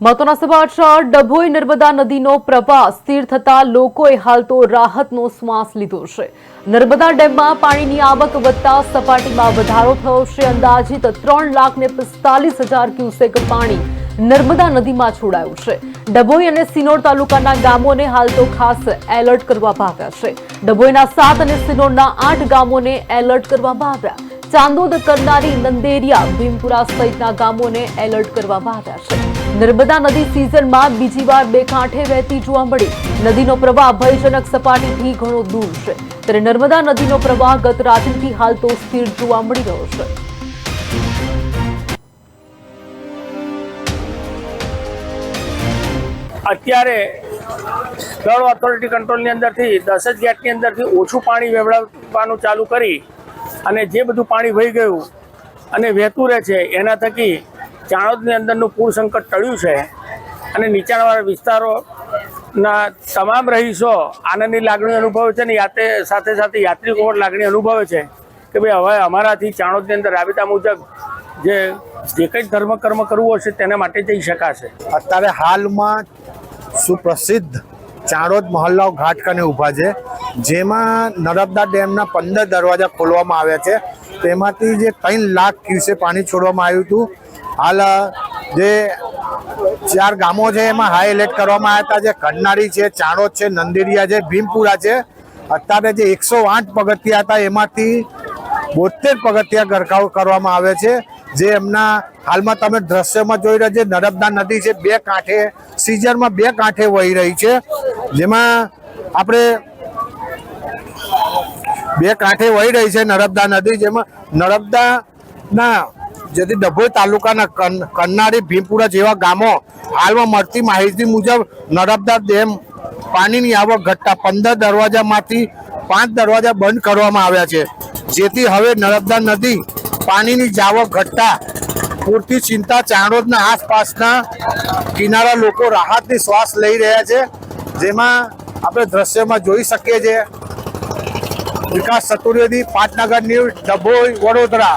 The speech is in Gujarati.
મહત્વના સમાચાર ડભોઈ નર્મદા નદીનો પ્રવાહ સ્થિર થતા લોકોએ હાલ તો રાહતનો શ્વાસ લીધો છે। નર્મદા ડેમમાં પાણીની આવક વધતા સપાટીમાં વધારો થયો છે। અંદાજિત 3,45,000 ક્યુસેક પાણી નર્મદા નદીમાં છોડાયું છે। ડભોઈ અને સિનોર તાલુકાના ગામોને હાલ તો ખાસ એલર્ટ કરવામાં આવ્યા છે। ડભોઈના 7 અને સિનોરના 8 ગામોને એલર્ટ કરવામાં આવ્યા। ચાંદોદ, કરનારી, નંદેરિયા, ભીમપુરા સહિતના ગામોને એલર્ટ કરવામાં આવ્યા છે। નર્મદા નદી સિઝનમાં બીજી વાર બે કાંઠે વહેતી જોવા મળી। નદીનો પ્રવાહ ભયજનક સપાટીથી ઘણો દૂર છે, ત્યારે નર્મદા નદીનો પ્રવાહ ગત રાત્રિથી હાલ તો સ્થિર જોવા મળી રહ્યો છે। અત્યારે જળ ઓથોરિટી કંટ્રોલની અંદરથી 10 જ ગેટની અંદરથી ઓછું પાણી વહેવડાવવાનું ચાલુ કરી અને જે બધું પાણી વહી ગયું અને વહેતું રહે છે એના થકી ચાણોદની અંદરનું પૂર સંકટ ટળ્યું છે અને નીચાણવાળા વિસ્તારોના તમામ રહીશો આનંદની લાગણી અનુભવે છે ને સાથે સાથે યાત્રિકો પણ લાગણી અનુભવે છે કે ભાઈ હવે અમારાથી ચાણોદની અંદર રાબેતા મુજબ જે કંઈ ધર્મકર્મ કરવું હશે તેના માટે જઈ શકાશે। અત્યારે હાલમાં સુપ્રસિદ્ધ ચાણોદ મહોલ્લાઓ ઘાટ કને ઊભા છે, જેમાં નર્મદા ડેમના 15 દરવાજા ખોલવામાં આવ્યા છે। તેમાંથી જે 3 લાખ ક્યુસેક પાણી છોડવામાં આવ્યું હતું। હાલ જે 4 ગામો છે એમાં હાઈ એલર્ટ કરવામાં આવ્યા હતા, જે કરનારી છે, ચાણોદ છે, નંદેરિયા છે, ભીમપુરા છે। અત્યારે જે 108 પગથિયા હતા એમાંથી 72 પગથિયા ગરકાવ કરવામાં આવે છે, જે એમના હાલમાં તમે દ્રશ્યમાં જોઈ રહ્યા છે। નર્મદા નદી છે બે કાંઠે સિઝનમાં બે કાંઠે વહી રહી છે, જેમાં આપણે બે કાંઠે વહી રહી છે નર્મદા નદી, જેમાં નર્મદાના જેથી ડભોઈ તાલુકાના કરનારી, ભીમપુરા જેવા ગામો હાલમાં મળતી માહિતી મુજબ નર્મદા ડેમ પાણીની આવક ઘટતા 15 દરવાજામાંથી 5 દરવાજા બંધ કરવામાં આવ્યા છે, જેથી હવે નર્મદા નદી પાણીની જાવક ઘટતા પૂરતી ચિંતા ચાણોદના આસપાસના કિનારા લોકો રાહતની શ્વાસ લઈ રહ્યા છે। જેમાં આપણે દ્રશ્યમાં જોઈ શકીએ છીએ। વિકાસ ચતુર્વેદી, પાટનગર ન્યૂઝ, ડભોઈ, વડોદરા।